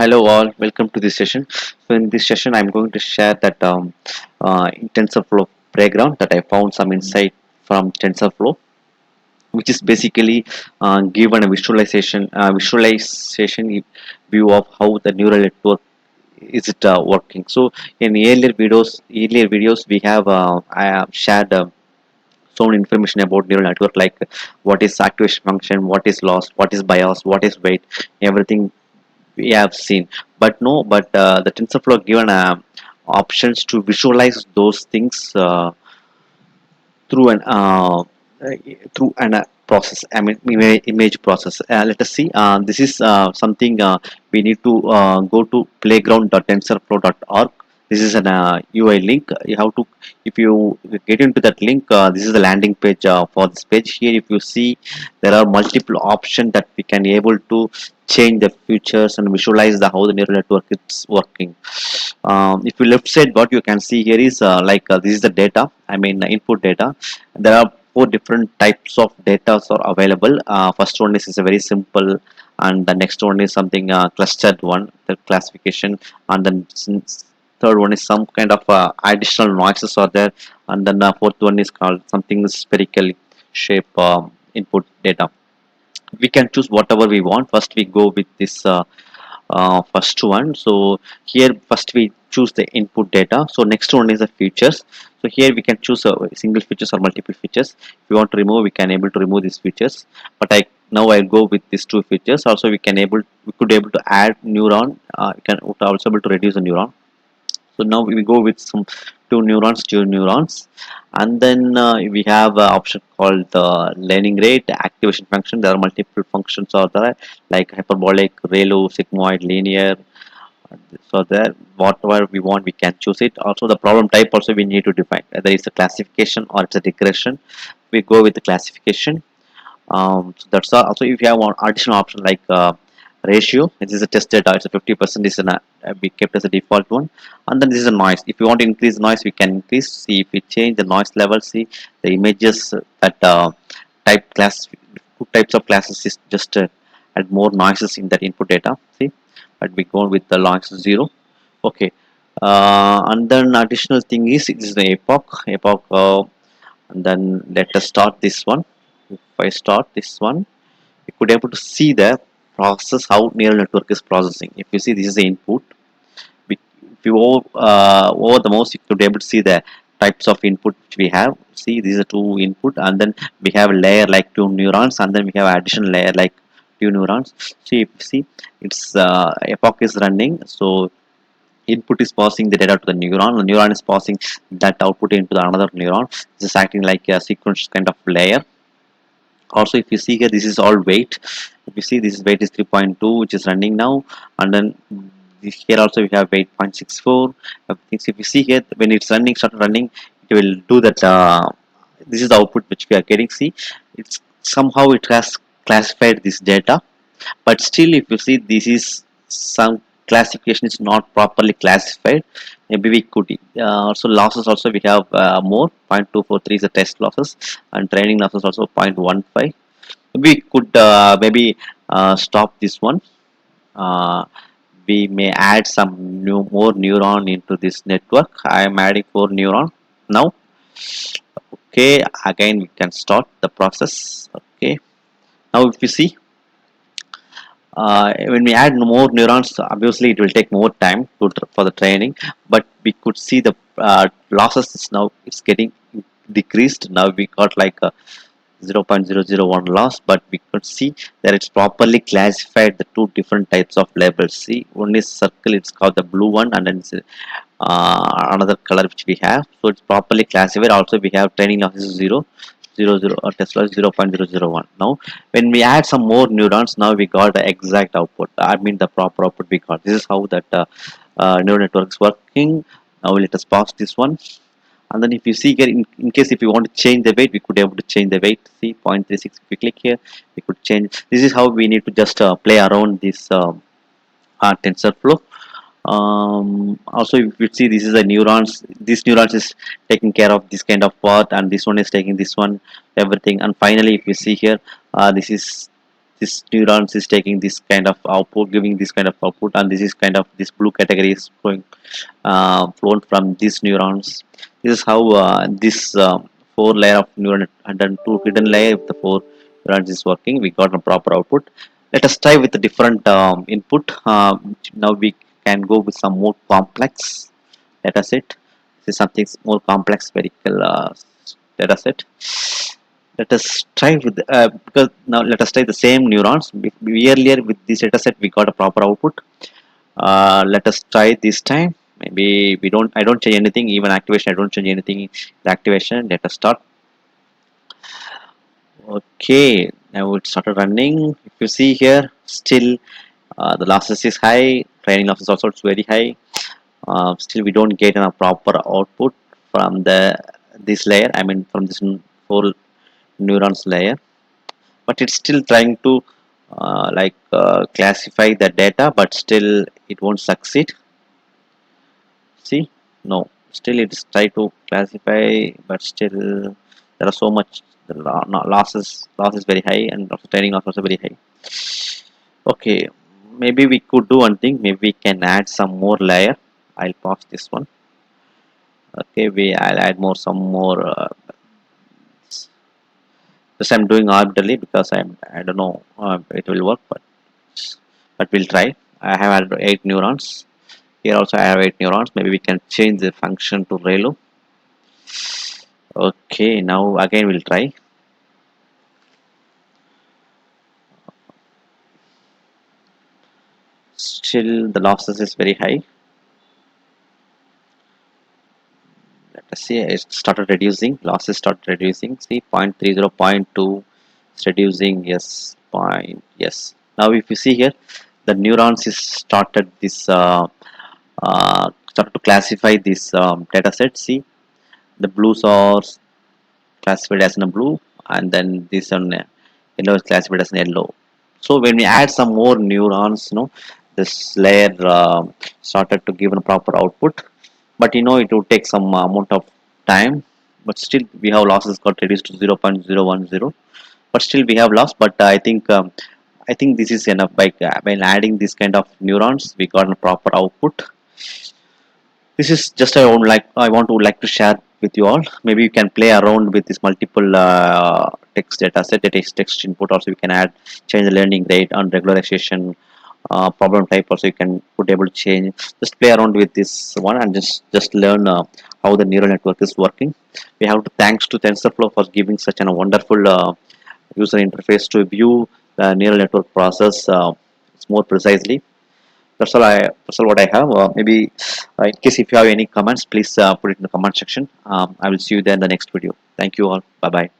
Hello all, welcome to this session. So in this session, I'm going to share that in TensorFlow playground that I found some insight from TensorFlow, which is basically given a visualization view of how the neural network is it working. So in earlier videos, we have I have shared some information about neural network like what is activation function, what is loss, what is bias, what is weight, everything we have seen. But the TensorFlow given options to visualize those things through an uh, process. I mean, image process. Let us see. This is something we need to go to playground.tensorflow.org. This is an UI link. You have to, if you get into that link, this is the landing page for this page. Here, if you see, there are multiple options that we can able to change the features and visualize the how the neural network is working. If you left side, what you can see here is this is the data. I mean, input data. There are four different types of data are available. First one is a very simple, and the next one is something clustered one, the classification, and then third one is some kind of additional noises are there, and then the fourth one is called something spherical shape input data. We can choose whatever we want. First, we go with this first one. So here first we choose the input data. So next one is the features. So here we can choose single features or multiple features. If we want to remove, we can able to remove these features. But I now I'll go with these two features. Also we could able to add neuron. We can also able to reduce the neuron. So now we go with some two neurons, and then we have an option called the learning rate, activation function. There are multiple functions are there like hyperbolic, relu, sigmoid, linear. So there, whatever we want, we can choose it. Also, the problem type also we need to define whether it's a classification or it's a regression. We go with the classification. So that's all. Also, if you have one additional option like ratio, this is a test data. It's a 50%. Is we kept as a default one, and then this is a noise. If you want to increase noise, we can increase. See if we change the noise level. See the images that type class, two types of classes is just add more noises in that input data. See, but we go with the noise 0. Okay, and then additional thing is this is the epoch. And then let us start this one. If I start this one, you could able to see the process how neural network is processing. If you see this is the input, if you over the mouse, you could be able to see the types of input which we have. See, these are two input, and then we have a layer like two neurons, and then we have additional layer like two neurons. See, if you see, it's epoch is running. So input is passing the data to the neuron is passing that output into the another neuron. This is acting like a sequence kind of layer. Also, if you see here, this is all weight. If you see, this is weight is 3.2 which is running now, and then here also we have weight 0.64. If you see here, when it's running start running, it will do that. This is the output which we are getting. See, it's somehow it has classified this data, but still if you see, this is some classification is not properly classified. Maybe we could also losses also we have more 0.243 is the test losses, and training losses also 0.15. We could maybe stop this one. uh, we may add some more neuron into this network. I am adding 4 neuron now. Okay, again we can start the process. Okay, now if you see, when we add more neurons, obviously it will take more time for the training, but we could see the losses is now it's getting decreased. Now we got like a 0.001 loss, but we could see that it's properly classified the two different types of labels. See, one is circle, it's called the blue one, and then it's another color which we have. So it's properly classified. Also we have training loss is 0 or test loss 0.001. Now when we add some more neurons, now we got the exact output. I mean the proper output we got. This is how that neural network is working. Now let us pause this one, and then if you see here, in case if you want to change the weight, we could able to change the weight. See 0.36. If we click here, we could change. This is how we need to just play around this TensorFlow. Also, if you see, this is the neurons. This neurons is taking care of this kind of part, and this one is taking this one, everything. And finally, if you see here, this is this neurons is taking this kind of output, giving this kind of output, and this is kind of this blue category is flowing flown from these neurons. This is how this four layer of neuron and then two hidden layer of the four neurons is working. We got a proper output. Let us try with a different input. Now we can go with some more complex data set. This is something more complex medical data set. Let us try with because now let us try the same neurons. We earlier with this data set we got a proper output. Let us try this time. Maybe we don't. I don't change anything. Even activation, I don't change anything. The activation. Let us start. Okay, now it started running. If you see here, still the losses is high. Training losses also it's very high. Still, we don't get a proper output from the this layer. I mean, from this whole neurons layer. But it's still trying to classify the data, but still it won't succeed. See, no, still it's try to classify, but still there are so much loss is very high, and also training loss also very high. Okay, maybe we could do one thing. Maybe we can add some more layer. I'll pause this one. Okay, I'll add more some more. This I'm doing orbitally because I don't know it will work, but we'll try. I have added 8 neurons. Here also I have 8 neurons. Maybe we can change the function to ReLU. Okay, now again we'll try. Still the losses is very high. Let us see, it started reducing. Losses started reducing. See, 0.30, 0.2. It's reducing. Yes, point. Yes. Now if you see here, the neurons is started to classify this data set. See, the blues are classified as in a blue, and then this one yellow is classified as an yellow. So when we add some more neurons, this layer started to give a proper output, but it would take some amount of time. But still we have losses got reduced to 0.010, but still we have loss. But I think this is enough. By when adding this kind of neurons, we got a proper output. This is just I want to like to share with you all. Maybe you can play around with this multiple text data set, that is text input. Also you can add change the learning rate and regularization, problem type also you can put able to change. Just play around with this one and just learn how the neural network is working. We have to thanks to TensorFlow for giving such a wonderful user interface to view the neural network process more precisely. That's all what I have. Maybe in case if you have any comments, please put it in the comment section. I will see you there in the next video. Thank you all. Bye bye.